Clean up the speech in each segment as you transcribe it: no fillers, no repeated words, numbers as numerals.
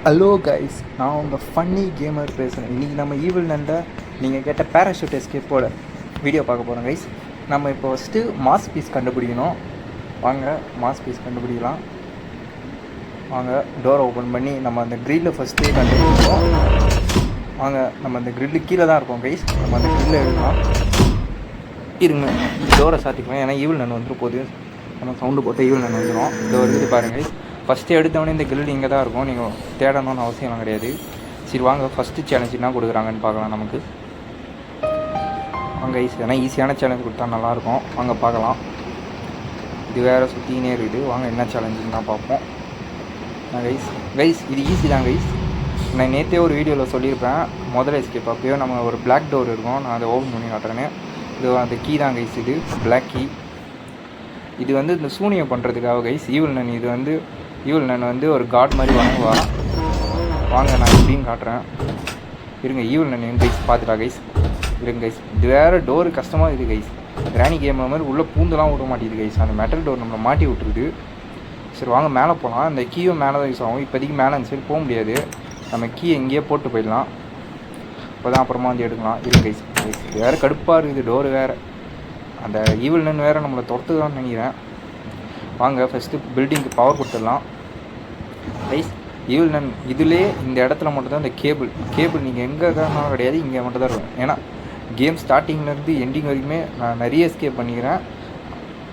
Hello guys, நான் உங்கள் funny gamer பேசுகிறேன். இன்றைக்கி நம்ம ஈவில் நண்ட நீங்கள் கேட்ட பேராஷூட் எஸ்கேப்போட வீடியோ பார்க்க போகிறோம் கைஸ். நம்ம இப்போ ஃபஸ்ட்டு மாஸ் பீஸ் கண்டுபிடிக்கணும். வாங்க மாஸ் பீஸ் கண்டுபிடிக்கலாம். வாங்க டோரை ஓப்பன் பண்ணி நம்ம அந்த க்ரில்லை ஃபஸ்ட்டு கண்டுபிடிக்கணும். வாங்க நம்ம அந்த க்ரில்லு கீழே தான் இருக்கோம் கைஸ். நம்ம அந்த க்ரில்லை எடுக்கலாம். இருங்க டோரை சாத்திக்கலாம், ஏன்னா ஈவில் நன் வந்துட்டு போகுது. நம்ம சவுண்டு போட்டு ஈவில் நன் வந்துடும். இந்த ஒரு இது பாருங்கள் கைஸ். ஃபஸ்ட்டு எடுத்தவொடனே இந்த கிரில் இங்கே தான் இருக்கும், நீங்கள் தேடணும்னு அவசியம் கிடையாது. சரி வாங்க ஃபஸ்ட்டு சேலஞ்ச் என்ன கொடுக்குறாங்கன்னு பார்க்கலாம். நமக்கு வாங்க கைஸ், ஏன்னா ஈஸியான சேலஞ்ச் கொடுத்தா நல்லாயிருக்கும். வாங்க பார்க்கலாம். இது வேறு சுற்றினே இருக்குது. வாங்க என்ன சேலஞ்சுன்னு தான் பார்ப்போம். கைஸ் இது ஈஸி தான் கைஸ். நான் நேற்றே ஒரு வீடியோவில் சொல்லியிருப்பேன். முதல்ல எஸ்கேப் அப்போயோ நம்ம ஒரு பிளாக் டோர் இருக்கும், நான் அதை ஓப்பன் பண்ணி காட்டுறேன்னு. இது அந்த கீ தான் கைஸ், இது பிளாக் கீ. இது வந்து இந்த சூனியம் பண்ணுறதுக்காக கைஸ். ஈவில் நன் இது வந்து ஈவில் நன் வந்து ஒரு காட் மாதிரி வணங்குவா. வாங்க நான் எப்படின்னு காட்டுறேன். இருங்க ஈவில் நன் கைஸ் பார்த்துட்டா கைஸ். இருங்க கைஸ், இது வேறு டோரு கஷ்டமாக இருக்குது கைஸ். கிராணி கேம் மாதிரி உள்ளே பூந்தெல்லாம் விட மாட்டேங்குது கைஸ். அந்த மெட்டல் டோர் நம்மளை மாட்டி விட்டுருது. சரி வாங்க மேலே போகலாம். இந்த கீயும் மேலே தான் யூஸ் ஆகும். இப்போதைக்கு மேலே அந்த சைடு போக முடியாது. நம்ம கீ எங்கேயே போட்டு போயிடலாம். இப்போ தான் அப்புறமா வந்து எடுக்கலாம். இருங்க கைஸ், இது வேறு கடுப்பாக இருக்குது. டோரு வேறு, அந்த ஈவில் நன் வேறு நம்மளை துரத்துதான்னு நினைக்கிறேன். வாங்க ஃபஸ்ட்டு பில்டிங்க்கு பவர் கொடுத்துடலாம் கைஸ். ஈவில் நன் இதிலே இந்த இடத்துல மட்டும்தான் இந்த கேபிள் நீங்கள் எங்கே இருந்தாலும் கிடையாது, இங்கே மட்டும் தான் இருக்கும். ஏன்னா கேம் ஸ்டார்டிங்லேருந்து எண்டிங் வரைக்குமே நான் நிறைய எஸ்கேப் பண்ணிக்கிறேன்.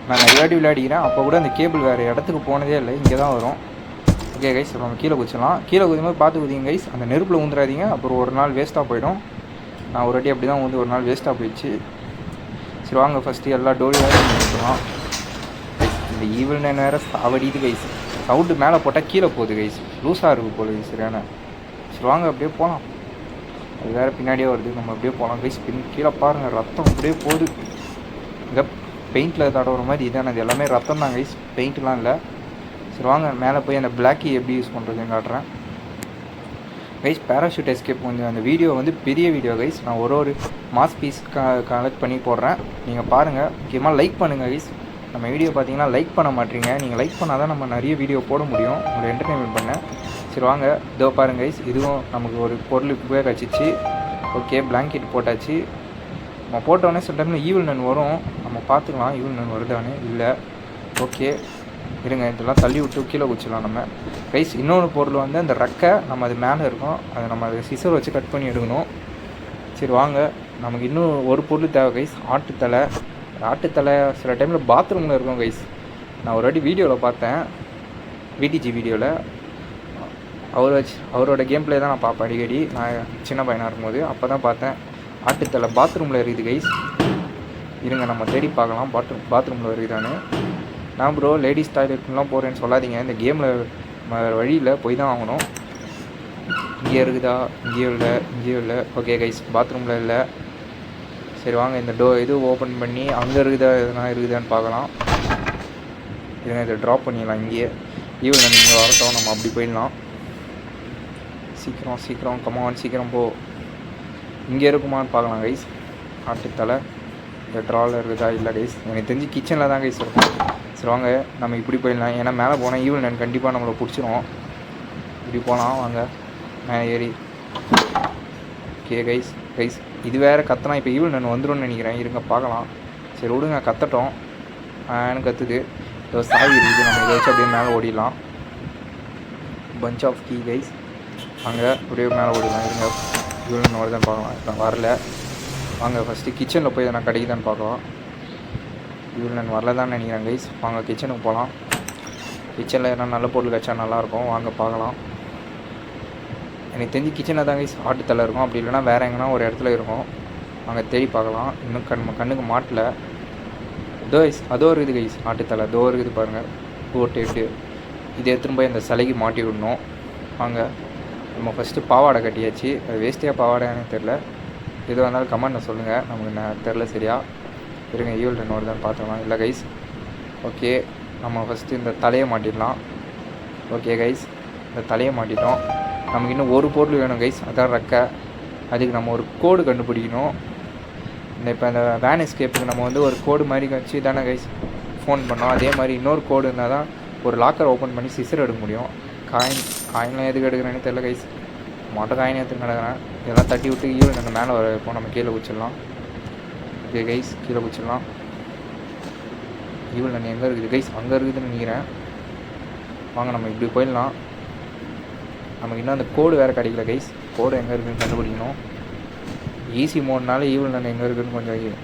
நான் நிறைய வாட்டி விளையாடிக்கிறேன். அப்போ கூட அந்த கேபிள் வேறு இடத்துக்கு போனதே இல்லை, இங்கே தான் வரும். ஓகே கைஸ், நம்ம கீழே குதிச்சிடலாம். கீழே குதிக்கும்போது பார்த்து குதிங்க கைஸ். அந்த நெருப்பில் ஊந்துடாதீங்க, அப்புறம் ஒரு நாள் வேஸ்ட்டாக போயிடும். நான் ஒரு வாட்டி அப்படி தான் வந்து ஒரு நாள் வேஸ்ட்டாக போயிடுச்சு. சரி வாங்க ஃபஸ்ட்டு எல்லா டோரி வேறு பண்ணிக்கலாம். இந்த ஈவில் நன் வேறு சாவடிது கைஸ். சவுண்டு மேலே போட்டால் கீழே போகுது கைஸ். லூஸாக இருக்குது போல கைஸ். சரியான சரி வாங்க அப்படியே போகலாம். அது வேறு பின்னாடியே வருது, நம்ம அப்படியே போகலாம் கைஸ். கீழே பாருங்கள், ரத்தம் அப்படியே போகுது. இந்த பெயிண்டில் தடவுற மாதிரி இதான, அது எல்லாமே ரத்தம் தான் கைஸ், பெயிண்ட்லாம் இல்லை. சரி வாங்க மேலே போய் அந்த பிளாக்கி எப்படி யூஸ் பண்ணுறதுன்னு காட்டுறேன் கைஸ். பேராஷூட் எஸ்கேப் கொஞ்சம் அந்த வீடியோ வந்து பெரிய வீடியோ கைஸ். நான் ஒரு மாஸ் பீஸ் கலெக்ட் பண்ணி போடுறேன், நீங்கள் பாருங்கள். முக்கியமாக லைக் பண்ணுங்கள் கைஸ். நம்ம வீடியோ பார்த்தீங்கன்னா லைக் பண்ண மாட்டீங்க. நீங்கள் லைக் பண்ணால் தான் நம்ம நிறைய வீடியோ போட முடியும், உங்களை என்டர்டெயின்மெண்ட் பண்ண. சரி வாங்க இதோ பாருங்க கைஸ், இதுவும் நமக்கு ஒரு பொருள் இப்போவே கிடச்சிச்சு. ஓகே பிளாங்கெட் போட்டாச்சு. நம்ம போட்டோடனே சில டைமில் ஈவில் நன் வரும், நம்ம பார்த்துக்கலாம் ஈவில் நன் வருதானே இல்லை. ஓகே இருங்க, இதெல்லாம் தள்ளி விட்டு கீழே குச்சிடலாம் நம்ம கைஸ். இன்னொன்று பொருள் வந்து அந்த ரெக்கை, நம்ம அது மேலே இருக்கும், அதை நம்ம அதை சிசர் வச்சு கட் பண்ணி எடுக்கணும். சரி வாங்க, நமக்கு இன்னும் ஒரு பொருள் தேவை கைஸ். ஆட்டுத்தலை சில டைமில் பாத்ரூமில் இருக்கும் கைஸ். நான் ஒரு வாட்டி வீடியோவில் பார்த்தேன், விடிஜி வீடியோவில். அவரோட கேம் பிளே தான் நான் பார்ப்பேன் அடிக்கடி, நான் சின்ன பையனாக இருக்கும்போது. அப்போ தான் பார்த்தேன் ஆட்டுத்தலை பாத்ரூமில் இருக்குது கைஸ். இருங்க நம்ம தேடி பார்க்கலாம் பாத்ரூமில் இருக்குதானு. நான் ப்ரோ லேடிஸ் டாய்லெட்லாம் போகிறேன்னு சொல்லாதீங்க, இந்த கேமில் வேறு வழியில் போய் தான் ஆகணும். இங்கே இருக்குதா? இங்கேயும் இல்லை. ஓகே கைஸ், பாத்ரூமில் இல்லை. சரி வாங்க இந்த இது ஓப்பன் பண்ணி அங்கே எதுனா இருக்குதான்னு பார்க்கலாம். இதுங்க இதை ட்ராப் பண்ணிடலாம் இங்கேயே. ஈவில் நன் இங்கே வரட்டும், நம்ம அப்படி போயிடலாம். சீக்கிரம் கமான் சீக்கிரம் போ. இங்கே இருக்குமான்னு பார்க்கலாம் கைஸ். ஆட்டுத்தலை இந்த ட்ராவில் இருக்குதா? இல்லை கைஸ், எனக்கு தெரிஞ்சு கிச்சனில் தான் கைஸ் இருக்கும். சரி வாங்க நம்ம இப்படி போயிடலாம், ஏன்னா மேலே போனால் ஈவில் நன் கண்டிப்பாக நம்மளை பிடிச்சிரும். இப்படி போகலாம் வாங்க மேலே ஏறி. ஓகே கைஸ் இது வேறு கத்தனா இப்போ ஈவில் நன் வந்துடும் நினைக்கிறேன். இருங்க பார்க்கலாம். சரி விடுங்க கத்தட்டும். எனக்கு கற்றுது. இதோ சாவி இருக்குது, நம்ம இதை வச்சு அப்படியே மேலே ஓடிடலாம். Punch off key guys. அங்கே அப்படியே மேலே ஓடிடலாம். இருங்க ஈவில் நன் வருதான்னு பார்க்கலாம். இப்போ வரல. வாங்க ஃபஸ்ட்டு கிச்சனில் போய் எதனா கிடைக்குதான்னு பார்க்கலாம். ஈவில் நன் வரல தான் நினைக்கிறேன் கைஸ். வாங்க கிச்சனுக்கு போகலாம். கிச்சனில் எதனா நல்ல பொருள் கிடச்சா நல்லாயிருக்கும், வாங்க பார்க்கலாம். எனக்கு தெரிஞ்சு கிச்சனில் தான் கைஸ் ஆட்டுத்தலை இருக்கும், அப்படி இல்லைனா வேறு எங்கன்னா ஒரு இடத்துல இருக்கும். அங்கே தேடி பார்க்கலாம். இன்னும் நம்ம கண்ணுக்கு மாட்டல. அதோ இருக்குது கைஸ் ஆட்டுத்தலை, அதோ இருக்குது பாருங்கள். போட்டு இதை எடுத்துன்னு போய் அந்த சிலைக்கு மாட்டி விடணும். வாங்க நம்ம ஃபஸ்ட்டு பாவாடை கட்டியாச்சு. அது வேஸ்ட்டியாக பாவாடைன்னு தெரில, எதுவாக இருந்தாலும் கமெண்ட்டில் சொல்லுங்கள், நமக்கு தெரில சரியா. இருங்க ஈவில் நன் வருதான்னு பார்த்துக்கலாம். இல்லை கைஸ். ஓகே நம்ம ஃபஸ்ட்டு இந்த தலையை மாட்டிடலாம். ஓகே கைஸ் இந்த தலையை மாட்டிட்டோம். நமக்கு இன்னும் ஒரு பொருள் வேணும் கைஸ், அதான் ரெக்கை. அதுக்கு நம்ம ஒரு கோடு கண்டுபிடிக்கணும். இப்போ இந்த வேன் எஸ்கேப்புக்கு நம்ம வந்து ஒரு கோடு மாதிரி வச்சு தானே கைஸ் ஃபோன் பண்ணோம். அதே மாதிரி இன்னொரு கோடு இருந்தால் தான் ஒரு லாக்கர் ஓப்பன் பண்ணி சிசர் எடுக்க முடியும். காயின்லாம் எதுக்கு எடுக்கிறேன்னு தெரில கைஸ். மொட்டை காயின் எடுத்து கிடக்குறேன். இதெல்லாம் தட்டி விட்டு ஈவன் அந்த மேலே வர இப்போ நம்ம கீழே குச்சிடலாம். ஓகே கைஸ், கீழே குச்சிடலாம். ஈவன் நான் எங்கே இருக்குது கைஸ்? அங்கே இருக்குதுன்னு நினைக்கிறேன். வாங்க நம்ம இப்படி போயிடலாம். நமக்கு இன்னும் அந்த கோடு வேறு கிடைக்கல கைஸ். கோடு எங்கே இருக்குதுன்னு கண்டுபிடிக்கணும். ஈஸி மோட்னால ஈவன் நான் எங்கே இருக்குதுன்னு கொஞ்சம்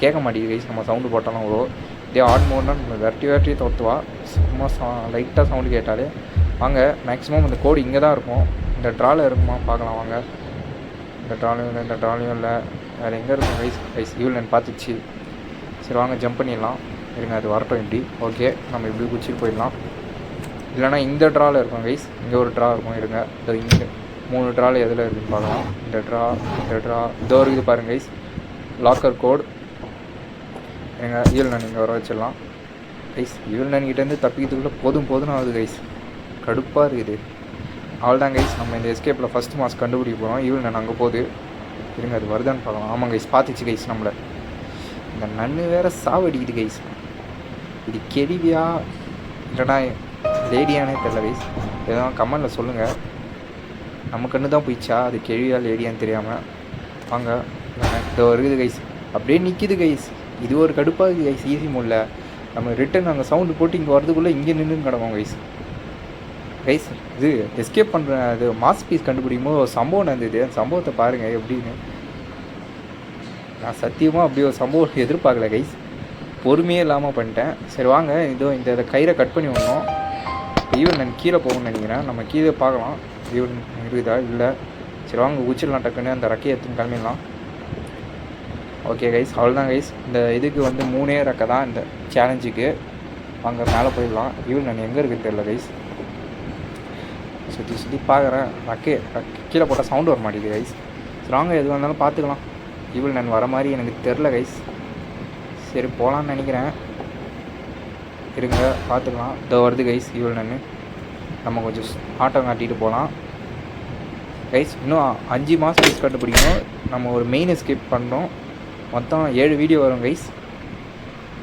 கேட்க மாட்டேங்குது கைஸ். நம்ம சவுண்டு போட்டாலும் அவ்வளோ இதே ஆட் மோட்னா நம்ம வெட்டி தோற்றுவா. சும்மா லைட்டாக சவுண்டு கேட்டாலே. வாங்க மேக்ஸிமம் இந்த கோடு இங்கே தான் இருக்கும். இந்த ட்ராவில் இருக்குமா பார்க்கலாம் வாங்க. இந்த ட்ராலையும் இல்லை, இந்த ட்ராலையும் இல்லை, வேறு எங்கே இருக்கும் கைஸ்? ஈவன் நான் பார்த்துச்சு. சரி வாங்க ஜம்ப் பண்ணிடலாம். இருங்க அது வரட்டும் இப்படி. ஓகே நம்ம இப்படி குச்சிட்டு போயிடலாம். இல்லைனா இந்த ட்ராவில் இருக்கும் கைஸ். இங்கே ஒரு ட்ரா இருக்கும். இருங்க இதோ இங்கே 3 ட்ராவில் எதில் இருக்குதுன்னு பார்க்கலாம். இந்த ட்ரா இதோ இருக்குது பாருங்கள் கைஸ். Locker code. எங்கள் ஈவல் நான் இங்கே வர வச்சிடலாம் கைஸ். ஈவல் நான் கிட்டேருந்து தப்பிக்கிறதுக்குள்ளே போதும் ஆகுது கைஸ். கடுப்பாக இருக்குது. அவ்வளோதான் கைஸ், நம்ம இந்த எஸ்கேப்பில் ஃபஸ்ட் மாஸ் கண்டுபிடிக்க போகிறோம். ஈவல் நான் அங்கே போகுது. இருங்க அது வருதான்னு பார்க்கலாம். ஆமாம் கைஸ், பார்த்துச்சு கைஸ் நம்மளை. இந்த நன்னு வேறு சாவடிக்குது கைஸ். இது கெடிவியா இல்லைனா லேடியானே தெரில கைஸ். எதாவது கமெண்டில் சொல்லுங்கள். நம்ம கண்ணு தான் போயிடுச்சா அது கெழியா லேடியான்னு தெரியாமல். வாங்க இது வருது கைஸ். அப்படியே நிற்கிது கைஸ். இது ஒரு கடுப்பாக இருக்குது கைஸ். ஈஸி மோடில் நம்ம ரிட்டன் அங்கே சவுண்டு போட்டு இங்கே வரதுக்குள்ளே இங்கே நின்றுன்னு கிடக்கும் கைஸ். இது எஸ்கேப் பண்ணுற அது மாஸ் பீஸ் கண்டுபிடிக்கும் போது ஒரு சம்பவம் நடந்தது. அந்த சம்பவத்தை பாருங்கள் எப்படின்னு. நான் சத்தியமாக அப்படி ஒரு சம்பவம் எதிர்பார்க்கல கைஸ். பொறுமையே இல்லாமல் பண்ணிட்டேன். சரி வாங்க இதோ இந்த கயிறை கட் பண்ணி விடணும். ஈவன் நான் கீழே போகணும்னு நினைக்கிறேன். நம்ம கீழே பார்க்கலாம் ஈவன் இருக்குதா இல்லை. சரி வாங்க குச்சிடலாம் டக்குன்னு. அந்த ரக்கையை எடுத்துன்னு கிளம்பிடலாம். ஓகே கைஸ், அவ்வளோதான் கைஸ். இந்த இதுக்கு வந்து 3 ரக்கை தான் இந்த சேலஞ்சுக்கு. வாங்க மேலே போயிடலாம். ஈவன் நான் எங்கே இருக்குன்னு தெரியல கைஸ். சுற்றி பார்க்குறேன். ரக்கே கீழே போட்டால் சவுண்டு வர மாட்டேங்குது கைஸ். சரி வாங்க எது வந்தாலும் பார்த்துக்கலாம். ஈவன் நான் வர மாதிரி எனக்கு தெரில கைஸ். சரி போகலான்னு நினைக்கிறேன். இருங்க பார்த்துக்கலாம். இதோ வருது கைஸ் ஈவல் நான். நம்ம கொஞ்சம் ஆட்டம் காட்டிட்டு போகலாம் கைஸ். இன்னும் 5 மாதம் கைஸ் கண்டுபிடிக்கணும். நம்ம ஒரு மெயின் எஸ்கேப் பண்ணுறோம். மொத்தம் 7 வீடியோ வரும் கைஸ்.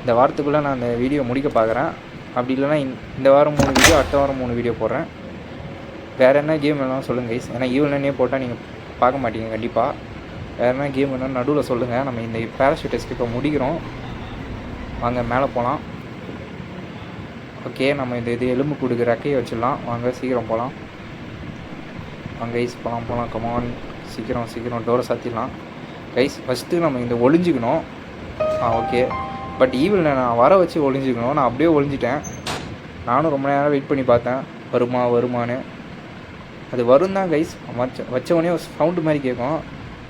இந்த வாரத்துக்குள்ளே நான் அந்த வீடியோ முடிக்க பார்க்குறேன். அப்படி இல்லைனா இந்த வாரம் 3 வீடியோ, அடுத்த வாரம் 3 வீடியோ போடுறேன். வேறு என்ன கேம் வேணாலும் சொல்லுங்கள் கைஸ். ஏன்னா ஈவல் நன்னே போட்டால் நீங்கள் பார்க்க மாட்டீங்க கண்டிப்பாக. வேறு என்ன கேம் வேணாலும் நடுவில் சொல்லுங்கள். நம்ம இந்த பேராஷூட் எஸ்கேப்பை முடிக்கிறோம். வாங்க மேலே போகலாம். ஓகே நம்ம இது எலும்பு கொடுக்குற ரக்கையை வச்சிடலாம். வாங்க சீக்கிரம் போகலாம். வாங்க கைஸ் போகலாம். கமான் சீக்கிரம் டோரை சாத்திடலாம் கைஸ். ஃபஸ்ட்டு நம்ம இந்த ஒளிஞ்சிக்கணும். ஓகே பட் ஈவில் நான் வர வச்சு ஒளிஞ்சிக்கணும். நான் அப்படியே ஒளிஞ்சிட்டேன். நானும் ரொம்ப நேரம் வெயிட் பண்ணி பார்த்தேன் வருமானு. அது வரும் தான் கைஸ். வச்சவொடனே ஒரு சவுண்டு மாதிரி கேட்கும்.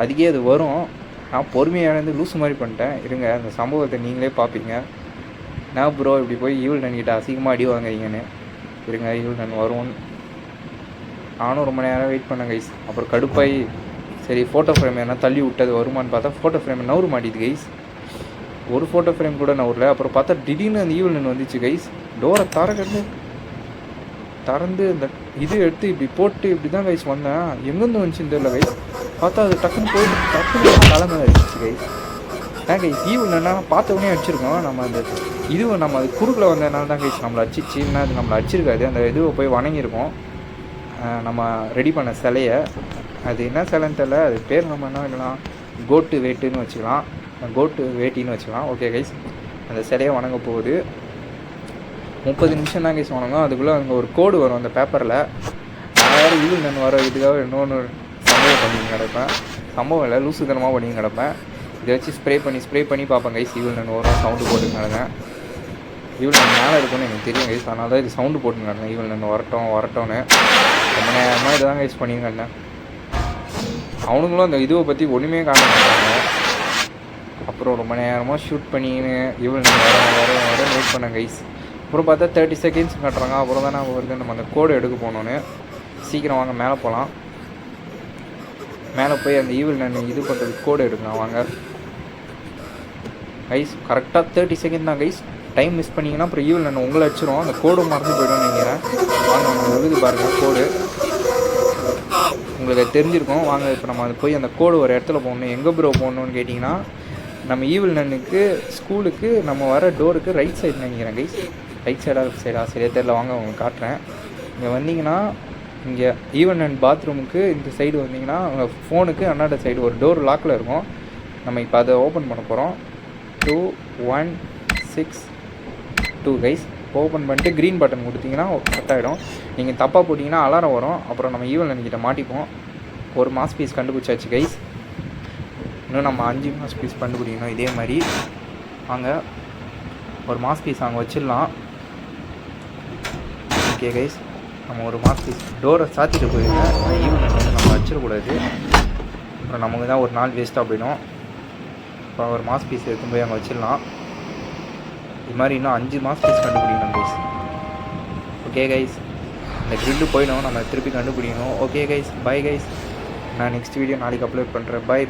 அதுக்கே அது வரும். நான் பொறுமையாக இருந்து லூஸ் மாதிரி பண்ணிட்டேன். இருங்க அந்த சம்பவத்தை நீங்களே பார்ப்பீங்க. நான் ப்ரோ இப்படி போய் ஈவில் நன்கிட்ட அசிங்கமாக அடி வாங்குறீங்கன்னு. இருங்க ஈவில் நன் வரும். நானும் ரொம்ப நேரம் வெயிட் பண்ணேன் கைஸ். அப்புறம் கடுப்பாய் சரி ஃபோட்டோ ஃப்ரேம் என்ன தள்ளி விட்டது வருமானு பார்த்தா ஃபோட்டோ ஃப்ரேம் நவுற மாட்டேது கைஸ். ஒரு ஃபோட்டோ ஃப்ரேம் கூட நவுறல. அப்புறம் பார்த்தா திடீர்னு அந்த ஈவில் நன் வந்துச்சு கைஸ். டோரை திறந்து இந்த இது எடுத்து இப்படி போட்டு இப்படி தான் கைஸ் வந்தேன். எங்கேருந்து வந்துச்சுன்னு தெரியல கைஸ். பார்த்தா அது டக்குன்னு போயிட்டு டக்குன்னு தலைமை அடிச்சிச்சு கைஸ். ஏன் கைஸ் ஈவில் என்னன்னா பார்த்தவொடனே அடிச்சிருக்கோம். நம்ம அந்த இதுவை நம்ம அது குறுக்கில் வந்ததுனால தான் கைஸ் நம்மளை அடிச்சிச்சு. இல்லைன்னா அது நம்மளை அடிச்சிருக்காது. அந்த இதுவை போய் வணங்கியிருக்கோம் நம்ம ரெடி பண்ண சிலையை. அது என்ன சிலைன்னு தெரியல. அது பேர் நம்ம என்ன வைக்கலாம், கோட்டு வேட்டுன்னு வச்சுக்கலாம். கோட்டு வேட்டின்னு வச்சுக்கலாம். ஓகே கைஸ் அந்த சிலையை வணங்க போகுது. 30 நிமிஷம் தான் கைஸ் வணங்கும். அதுக்குள்ளே அங்கே ஒரு கோடு வரும் அந்த பேப்பரில். நான் வேறு ஈவில் நான் வர இதுக்காக இன்னொன்று சம்பவம் பண்ணிங்க கிடப்பேன். சம்பவம் இல்லை லூசுத்தனமாக பண்ணிங்க கிடப்பேன். இதை வச்சு ஸ்ப்ரே பண்ணி பார்ப்பேன் கைஸ். ஈவில் நான் வரும் சவுண்டு போட்டு கிடந்தேன். ஈவில் நான் மேலே இருக்குன்னு எனக்கு தெரியும் கைஸ். அதனால தான் இது சவுண்டு போட்டு கிடந்தேன். ஈவில் நான் வரட்டோன்னு ரொம்ப நேரமாக இதை தான் கைஸ் பண்ணிங்க கிடந்தேன். அவனுங்களும் அந்த இதுவை பற்றி ஒன்றுமே காண மாட்டாங்க. அப்புறம் ரொம்ப நேரமாக ஷூட் பண்ணின்னு ஈவில் நான் வர வெயிட் பண்ணேன் கைஸ். அப்புறம் பார்த்தா 30 செகண்ட்ஸ் காட்டுறாங்க. அப்புறம் தான் நான் வருது நம்ம அந்த கோடு எடுக்க போகணுன்னு. சீக்கிரம் வாங்க மேலே போகலாம். மேலே போய் அந்த ஈவில் நான் இது பண்ணுறதுக்கு கோடு எடுக்கலாம் வாங்க கைஸ். கரெக்டாக 30 செகண்ட் தான் கைஸ். டைம் மிஸ் பண்ணிங்கன்னா அப்புறம் ஈவில் நான் உங்களை அடிச்சிடும். அந்த கோடு மறந்து போய்டும்னு நினைக்கிறேன். வாங்க உங்களுக்கு எழுதி பாருங்கள் கோடு. உங்களுக்கு தெரிஞ்சிருக்கும். வாங்க இப்போ நம்ம அது போய் அந்த கோடு ஒரு இடத்துல போகணும். எங்கே ப்ரோ போகணுன்னு கேட்டிங்கன்னா நம்ம ஈவில் நன்னுக்கு ஸ்கூலுக்கு நம்ம வர டோருக்கு ரைட் சைடு நினைக்கிறேன் கைஸ். ரைட் சைடாக சரியா சரியாக தெரியல. வாங்க உங்களுக்கு காட்டுறேன். இங்கே வந்தீங்கன்னா இங்கே ஈவன் அண்ட் பாத்ரூமுக்கு இந்த சைடு வந்தீங்கன்னா உங்கள் ஃபோனுக்கு அண்ணாட சைடு ஒரு டோர் லாக்கில் இருக்கும். நம்ம இப்போ அதை ஓப்பன் பண்ண போகிறோம். 2 1 6 2 கைஸ். ஓப்பன் பண்ணிட்டு க்ரீன் பட்டன் கொடுத்தீங்கன்னா கட் ஆகிடும். நீங்கள் தப்பாக போட்டிங்கன்னா அலாரம் வரும். அப்புறம் நம்ம ஈவன் அன்கிட்ட மாட்டிப்போம். ஒரு மாஸ் பீஸ் கண்டுபிடிச்சாச்சு கைஸ். இன்னும் நம்ம 5 மாஸ் பீஸ் கண்டுபிடிக்கணும். இதே மாதிரி வாங்க ஒரு மாஸ் பீஸ் அங்கே வச்சிடலாம். ஓகே கைஸ், நம்ம ஒரு மாஸ் பீஸ் டோரை சாத்திட்டு போயிருங்க. ஈவன் வந்து நம்ம வச்சிடக்கூடாது. அப்புறம் நமக்கு தான் ஒரு நாள் வேஸ்ட்டாக போயிடும். இப்போ ஒரு மாஸ் பீஸ் எடுத்து போய் அங்கே வச்சிடலாம். இது மாதிரி இன்னும் 5 மாஸ் பீஸ் கண்டுபிடிக்கணும் கைஸ். ஓகே கைஸ், இந்த க்ரில்லு போயிடும், நம்ம திருப்பி கண்டுபிடிக்கணும். Okay guys, bye guys. நான் நெக்ஸ்ட் வீடியோ நாளைக்கு அப்லோட் பண்ணுறேன். பை.